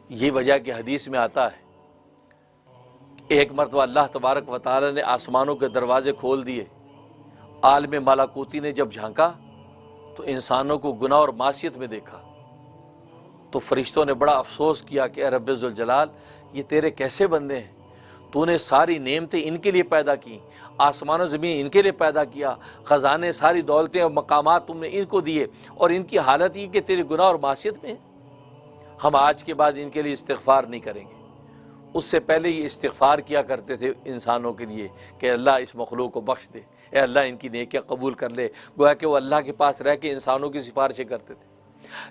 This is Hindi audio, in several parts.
ये वजह कि हदीस में आता है, एक मरतबा अल्लाह तबारक व तआला ने आसमानों के दरवाजे खोल दिए। आलम मलाकूती ने जब झांका तो इंसानों को गुनाह और मासियत में देखा। तो फरिश्तों ने बड़ा अफसोस किया कि रब्बे ज़ुल जलाल, ये तेरे कैसे बंदे हैं? तूने सारी नेमतें इनके लिए पैदा की, आसमान और ज़मीन इनके लिए पैदा किया, ख़जाने सारी दौलतें और मकामात तुमने इनको दिए, और इनकी हालत ये कि तेरे गुनाह और मासियत में है। हम आज के बाद इनके लिए इस्तिग़फ़ार नहीं करेंगे। उससे पहले ये इस्तिग़फ़ार किया करते थे इंसानों के लिए कि अल्लाह इस मखलूक को बख्श दे, ए अल्लाह इनकी नेकियां कबूल कर ले। गोया कि वो अल्लाह के पास रह के इंसानों की सिफारिशें करते थे।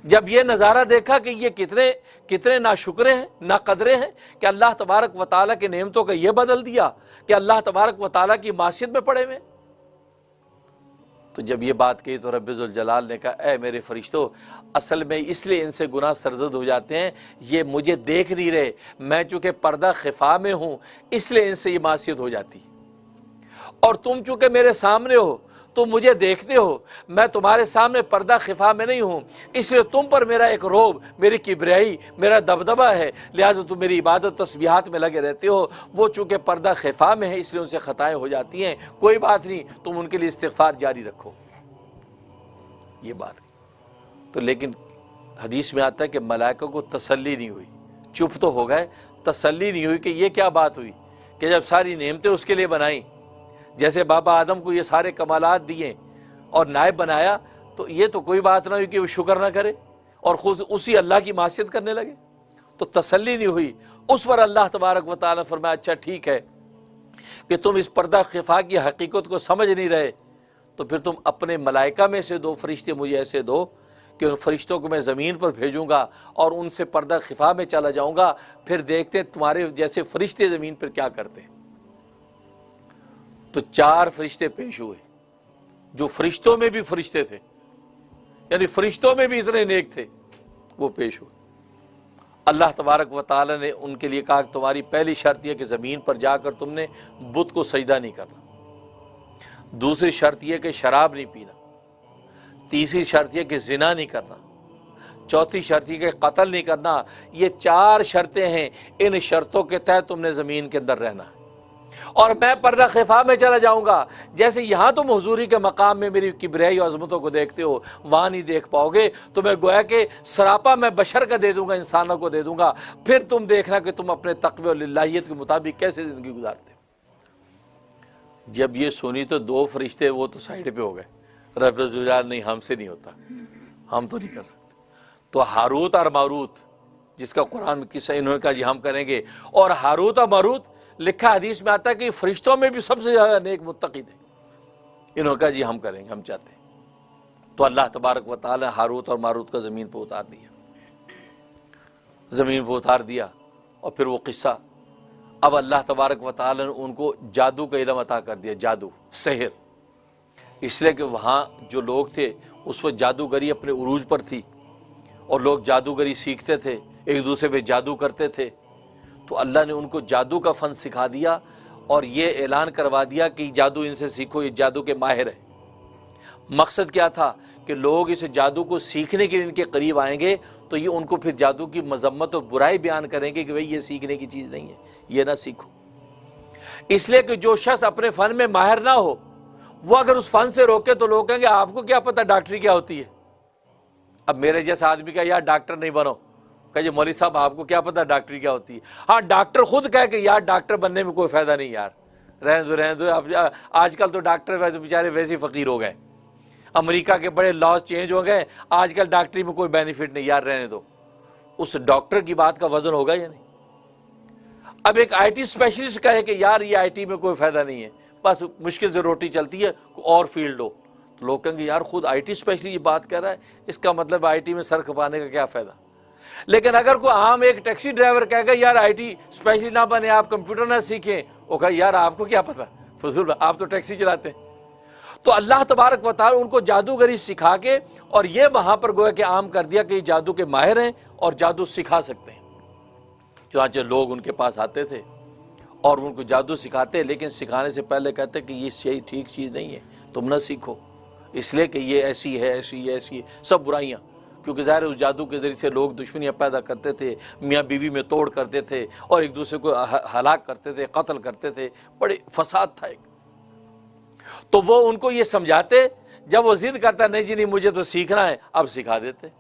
जब ये नज़ारा देखा कि ये कितने कितने नाशुक्रे हैं, नाकदरे हैं कि अल्लाह तबारक व तआला की नेमतों का ये बदल दिया कि अल्लाह तबारक व तआला की मासियत में पड़े हुए। तो जब ये बात कही तो रब्बे ज़ुल जलाल ने कहा, ए मेरे फरिश्तों, असल में इसलिए इनसे गुनाह सरजद हो जाते हैं, ये मुझे देख नहीं रहे, मैं चूँकि पर्दा खिफा में हूँ इसलिए इनसे ये मासियत हो जाती। और तुम चूँकि मेरे सामने हो, तुम मुझे देखते हो, मैं तुम्हारे सामने पर्दा खिफा में नहीं हूँ, इसलिए तुम पर मेरा एक रोब, मेरी किबरियाई, मेरा दबदबा है, लिहाजा तुम मेरी इबादत तस्बीहात में लगे रहते हो। वो चूँकि पर्दा खिफा में है इसलिए उनसे ख़ताएँ हो जाती हैं, कोई बात नहीं, तुम उनके लिए इस्तिग़फ़ार जारी रखो। ये बात तो, लेकिन हदीस में आता है कि मलाइका को तसल्ली नहीं हुई, चुप तो हो गए, तसल्ली नहीं हुई कि ये क्या बात हुई कि जब सारी नेमतें उसके लिए बनाई, जैसे बाबा आदम को ये सारे कमालात दिए और नायब बनाया, तो ये तो कोई बात ना हुई कि वो शुक्र ना करे और खुद उसी अल्लाह की मासियत करने लगे। तो तसल्ली नहीं हुई। उस पर अल्लाह तबारक व तआला फरमाया, अच्छा ठीक है कि तुम इस पर्दा खिफा की हकीकत को समझ नहीं रहे, तो फिर तुम अपने मलाइका में से 2 फरिश्ते मुझे ऐसे दो कि उन फरिश्तों को मैं ज़मीन पर भेजूँगा और उनसे पर्दा खिफा में चला जाऊँगा, फिर देखते तुम्हारे जैसे फरिश्ते ज़मीन पर क्या करते हैं। तो 4 फरिश्ते पेश हुए जो फरिश्तों में भी फरिश्ते थे, यानी फरिश्तों में भी इतने नेक थे, वो पेश हुए। अल्लाह तबारक व तआला ने उनके लिए कहा, तुम्हारी पहली शर्त यह कि ज़मीन पर जाकर तुमने बुत को सजदा नहीं करना, दूसरी शर्त यह कि शराब नहीं पीना, तीसरी शर्त यह कि जिना नहीं करना, चौथी शर्त यह कि कत्ल नहीं करना। ये 4 शर्तें हैं, इन शर्तों के तहत तुमने ज़मीन के अंदर रहना है और मैं पर्दा खिफा में चला जाऊंगा। जैसे यहाँ तुम हुजूरी के मकाम में मेरी किबरियाई और अज़मतों को देखते हो, वहाँ नहीं देख पाओगे, तो मैं गोया के सरापा मैं बशर का दे दूंगा, इंसानों को दे दूंगा, फिर तुम देखना कि तुम अपने तक़वे और लिल्लाहियत के मुताबिक कैसे ज़िंदगी गुजारते हो। जब ये सुनी तो 2 फरिश्ते वो तो साइड पे हो गए, रब्बे ज़ुल जलाल, नहीं हमसे नहीं होता, हम तो नहीं कर सकते। तो हारूत और मारूत, जिसका कुरान में किस्सा इन्होंने कहा जी हम करेंगे, और हारूत और मारूत लिखा हदीस में आता है कि फरिश्तों में भी सबसे ज़्यादा नेक मुत्तकी थे। इन्होंने कहा जी हम करेंगे, हम चाहते हैं। तो अल्लाह तबारक व तआला हारूत और मारूत का ज़मीन पर उतार दिया, ज़मीन पर उतार दिया। और फिर वो किस्सा, अब अल्लाह तबारक व तआला ने उनको जादू का इल्म अता कर दिया, जादू, सहर, इसलिए कि वहाँ जो लोग थे उस वक्त जादूगरी अपने उरूज पर थी और लोग जादूगरी सीखते थे, एक दूसरे पे जादू करते थे। तो अल्लाह ने उनको जादू का फ़न सिखा दिया और ये ऐलान करवा दिया कि जादू इनसे सीखो, ये जादू के माहिर है। मकसद क्या था कि लोग इस जादू को सीखने के लिए इनके करीब आएंगे तो ये उनको फिर जादू की मजम्मत और बुराई बयान करेंगे कि भाई ये सीखने की चीज़ नहीं है, ये ना सीखो। इसलिए कि जो शख्स अपने फ़न में माहिर ना हो, वो अगर उस फ़न से रोके तो लोग कहेंगे आपको क्या पता डॉक्टरी क्या होती है। अब मेरे जैसा आदमी का यार डॉक्टर नहीं बनो, कहे मौलवी साहब आपको क्या पता डॉक्टरी क्या होती है। हाँ, डॉक्टर खुद कहे कि यार डॉक्टर बनने में कोई फ़ायदा नहीं यार, रहने दो। अब आजकल तो डॉक्टर वैसे बेचारे वैसे ही फ़कीर हो गए, अमेरिका के बड़े लॉज चेंज हो गए, आजकल डॉक्टरी में कोई बेनिफिट नहीं यार, रहने दो। उस डॉक्टर की बात का वजन होगा या नहीं। अब एक IT स्पेशलिस्ट कहे कि यार ये IT में कोई फ़ायदा नहीं है, बस मुश्किल से रोटी चलती है, और फील्ड हो, तो लोग कहेंगे यार खुद IT स्पेशलिस्ट ये बात कह रहा है, इसका मतलब IT में सर खपाने का क्या फ़ायदा। लेकिन अगर कोई आम एक टैक्सी ड्राइवर कहेगा यार IT स्पेशलिस्ट ना बने, आप कंप्यूटर ना सीखें, वो कहे यार आपको क्या पता फजूल, आप तो टैक्सी चलाते हैं। तो अल्लाह तबारक व तआला उनको जादूगरी सिखा के और ये वहाँ पर गोया के आम कर दिया कि जादू के माहिर हैं और जादू सिखा सकते हैं। चुनांचे लोग उनके पास आते थे और उनको जादू सिखाते, लेकिन सिखाने से पहले कहते कि ये सही ठीक चीज़ नहीं है, तुम ना सीखो, इसलिए कि ये ऐसी है, ऐसी है, ऐसी है, सब बुराइयाँ, क्योंकि ज़ाहिर उस जादू के ज़रिए से लोग दुश्मनियाँ पैदा करते थे, मियाँ बीवी में तोड़ करते थे और एक दूसरे को हलाक करते थे, कत्ल करते थे, बड़े फसाद था एक। तो वो उनको ये समझाते, जब वो जिद करता नहीं जी नहीं मुझे तो सीखना है, अब सिखा देते,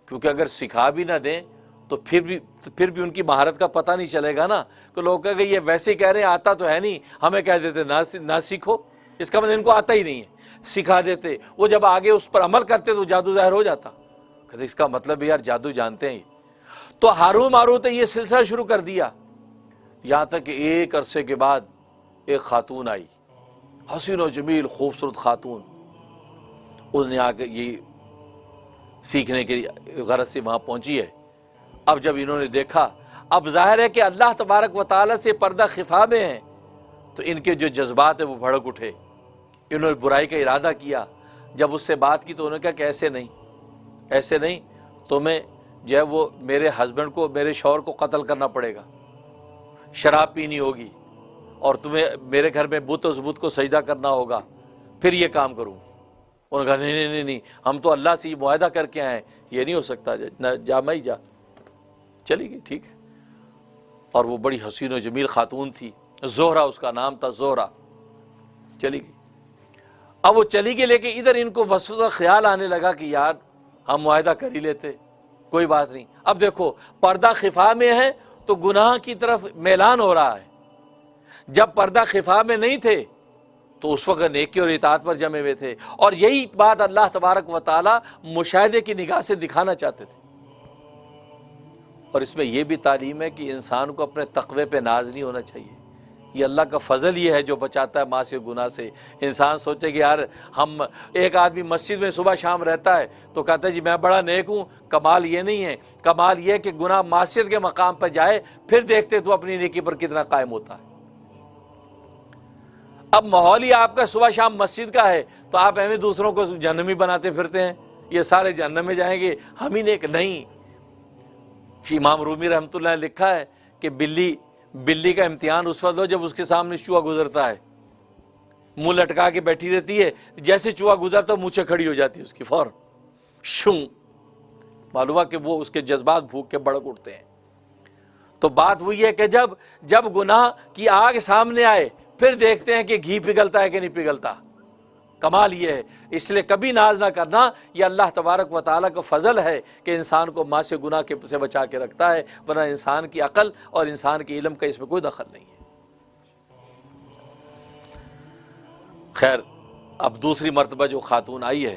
क्योंकि अगर सिखा भी ना दें तो फिर भी उनकी महारत का पता नहीं चलेगा ना। कि लोग कहेंगे ये वैसे ही कह रहे हैं, आता तो है नहीं, हमें कह देते ना सीखो, इसका मतलब इनको आता ही नहीं है, सिखा देते। वो जब आगे उस पर अमल करते तो जादू ज़ाहिर हो जाता। कहते इसका मतलब यार जादू जानते हैं। तो हारून मारूत ने ये सिलसिला शुरू कर दिया, यहाँ तक कि एक अरसे के बाद एक खातून आई, हसीन व जमील खूबसूरत खातून। उसने आके ये सीखने के लिए गरज से वहाँ पहुँची है। अब जब इन्होंने देखा, अब जाहिर है कि अल्लाह तबारक व तआला से पर्दा खिफा में है, तो इनके जो जज्बात है वो भड़क उठे। इन्होंने बुराई का इरादा किया। जब उससे बात की तो उन्होंने कहा कि ऐसे नहीं, तुम्हें जो है वो मेरे हस्बैंड को, मेरे शौहर को कत्ल करना पड़ेगा, शराब पीनी होगी और तुम्हें मेरे घर में बुत को सजदा करना होगा, फिर ये काम करूँ। उन्होंने कहा नहीं, हम तो अल्लाह से ये मुआहदा करके आए, ये नहीं हो सकता, जा मैं ही जा। चली गई, ठीक है। और वो बड़ी हसीन व जमील खातून थी, जोहरा उसका नाम था, जोहरा। चली गई। अब वो चली गई, लेकिन इधर इनको वसवसा ख्याल आने लगा कि यार हम मुआहदा कर ही लेते, कोई बात नहीं। अब देखो पर्दा खिफा में है तो गुनाह की तरफ मैलान हो रहा है। जब पर्दा खिफा में नहीं थे तो उस वक्त नेकी और इताअत पर जमे हुए थे। और यही बात अल्लाह तबारक व तआला मुशाहिदे की निगाह से दिखाना चाहते थे। और इसमें यह भी तालीम है कि इंसान को अपने तक़वे पे नाज नहीं होना चाहिए। ये अल्लाह का फ़ज़ल ये है जो बचाता है मासी गुनाह से। इंसान सोचे कि यार हम, एक आदमी मस्जिद में सुबह शाम रहता है तो कहता है जी मैं बड़ा नेक हूँ। कमाल ये नहीं है, कमाल ये है कि गुनाह मासियत के मकाम पर जाए, फिर देखते तो अपनी नेकी पर कितना कायम होता है। अब माहौल ही आपका सुबह शाम मस्जिद का है तो आप हमें दूसरों को जहन्नमी बनाते फिरते हैं, ये सारे जहन्नम में जाएंगे, हम ही नेक नहीं। इमाम रूमी रहमतुल्लाह ने लिखा है कि बिल्ली का इम्तिहान उस वक्त लो जब उसके सामने चूहा गुजरता है, मुंह लटका के बैठी रहती है, जैसे चूहा गुजरता है मुँह खड़ी हो जाती है उसकी फौरन, शू। मालूम है कि वो उसके जज्बात भूख के भड़क उठते हैं। तो बात वही है कि जब गुनाह की आग सामने आए फिर देखते हैं कि घी पिघलता है कि नहीं पिघलता। कमाल ये है। इसलिए कभी नाज ना करना, ये अल्लाह तबारक व तआला का फ़ज़ल है कि इंसान को माँ से गुनाह के से बचा के रखता है, वरना इंसान की अकल और इंसान के इल्म का इसमें कोई दखल नहीं है। खैर, अब दूसरी मरतबा जो खातून आई है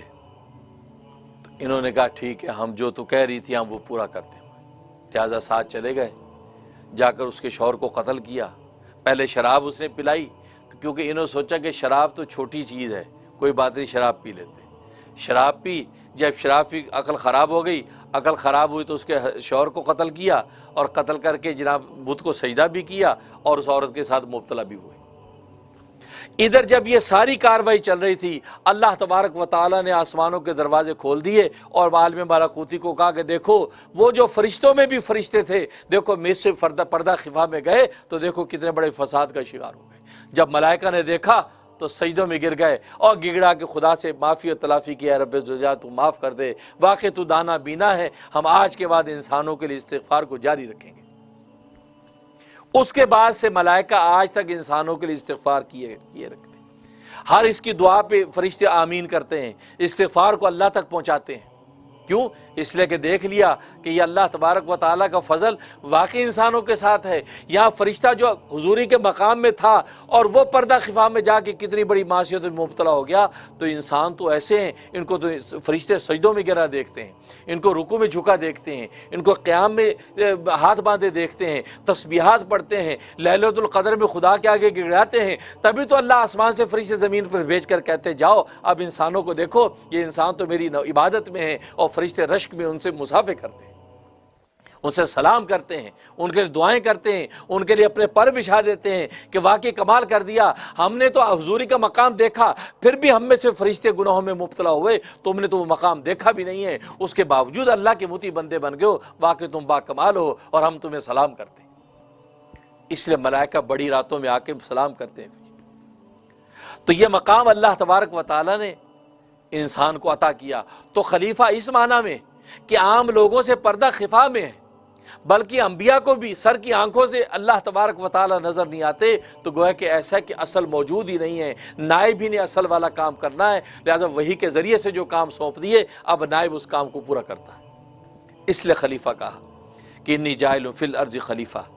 तो इन्होंने कहा ठीक है, हम जो तो कह रही थी हम वो पूरा करते हैं। लिहाजा साथ चले गए, जाकर उसके शौहर को कत्ल किया। पहले शराब उसने पिलाई, तो क्योंकि इन्होंने सोचा कि शराब तो छोटी चीज़ है, कोई बात नहीं, शराब पी लेते। शराब पी, जब शराब पी अकल ख़राब हो गई, अकल ख़राब हुई तो उसके शौहर को कत्ल किया और कत्ल करके जनाब बुत को सजदा भी किया और उस औरत के साथ मुब्तला भी हुए। इधर जब ये सारी कार्रवाई चल रही थी, अल्लाह तबारक व तआला ने आसमानों के दरवाजे खोल दिए और आलिम मलाकूती को कहा कि देखो वो जो फरिश्तों में भी फरिश्ते थे, देखो मेज से पर्दा खिफा में गए तो देखो कितने बड़े फसाद का शिकार हो गए। जब मलाइका ने देखा तो सजदों में गिर गए और गिगड़ा के खुदा से माफ़ी और तलाफ़ी किया, रब्बे ज़ुजा तू माफ़ कर दे, वाक़ई तू दाना बीना है, हम आज के बाद इंसानों के लिए इस्तिग़फ़ार को जारी रखेंगे। उसके बाद से मलाइका आज तक इंसानों के लिए इस्तिग़फ़ार किए रखते हैं। हर इसकी दुआ पे फरिश्ते आमीन करते हैं, इस्तिग़फ़ार को अल्लाह तक पहुँचाते हैं। क्यों? इसलिए कि देख लिया कि ये अल्लाह तबारक व तआला का फ़ज़ल वाकई इंसानों के साथ है। यहाँ फरिश्ता जो हुजूरी के मकाम में था और वो पर्दा खिफा में जाके कितनी बड़ी मासियत में मुब्तला हो गया, तो इंसान तो ऐसे हैं, इनको तो फरिश्ते सजदों में गिरा देखते हैं, इनको रुकू में झुका देखते हैं, इनको क़याम में हाथ बांधे देखते हैं, तस्बीहात पढ़ते हैं, लैलतुल क़द्र में खुदा के आगे गिड़ाते हैं। तभी तो अल्लाह आसमान से फरिश्ते ज़मीन पर भेज कर कहते जाओ अब इंसानों को देखो, ये इंसान तो मेरी इबादत में है। और फरिश्ते रश्क में उनसे मुसाफे करते हैं, उनसे सलाम करते हैं, उनके लिए दुआएं करते हैं, उनके लिए अपने पर बिछा देते हैं कि वाकई कमाल कर दिया, हमने तो हुजूरी का मकाम देखा फिर भी हम में से फरिश्ते गुनाहों में मुब्तला हुए, तुमने तो वो मकाम देखा भी नहीं है, उसके बावजूद अल्लाह के मुती बंदे बन गए हो, वाकई तुम बाकमाल हो और हम तुम्हें सलाम करते हैं। इसलिए मलाइका बड़ी रातों में आके सलाम करते हैं। तो ये मकाम अल्लाह तबारक व तआला ने इंसान को अता किया। तो खलीफा इस माना में कि आम लोगों से पर्दा खिफा में है, बल्कि अंबिया को भी सर की आंखों से अल्लाह तबारक व तआला नजर नहीं आते, तो गोया कि ऐसा है कि असल मौजूद ही नहीं है। नाइब ही ने असल वाला काम करना है, लिहाजा वही के जरिए से जो काम सौंप दिए अब नाइब उस काम को पूरा करता है। इसलिए खलीफा कहा कि इन्नी जाइलुन फिल अर्ज़ खलीफा।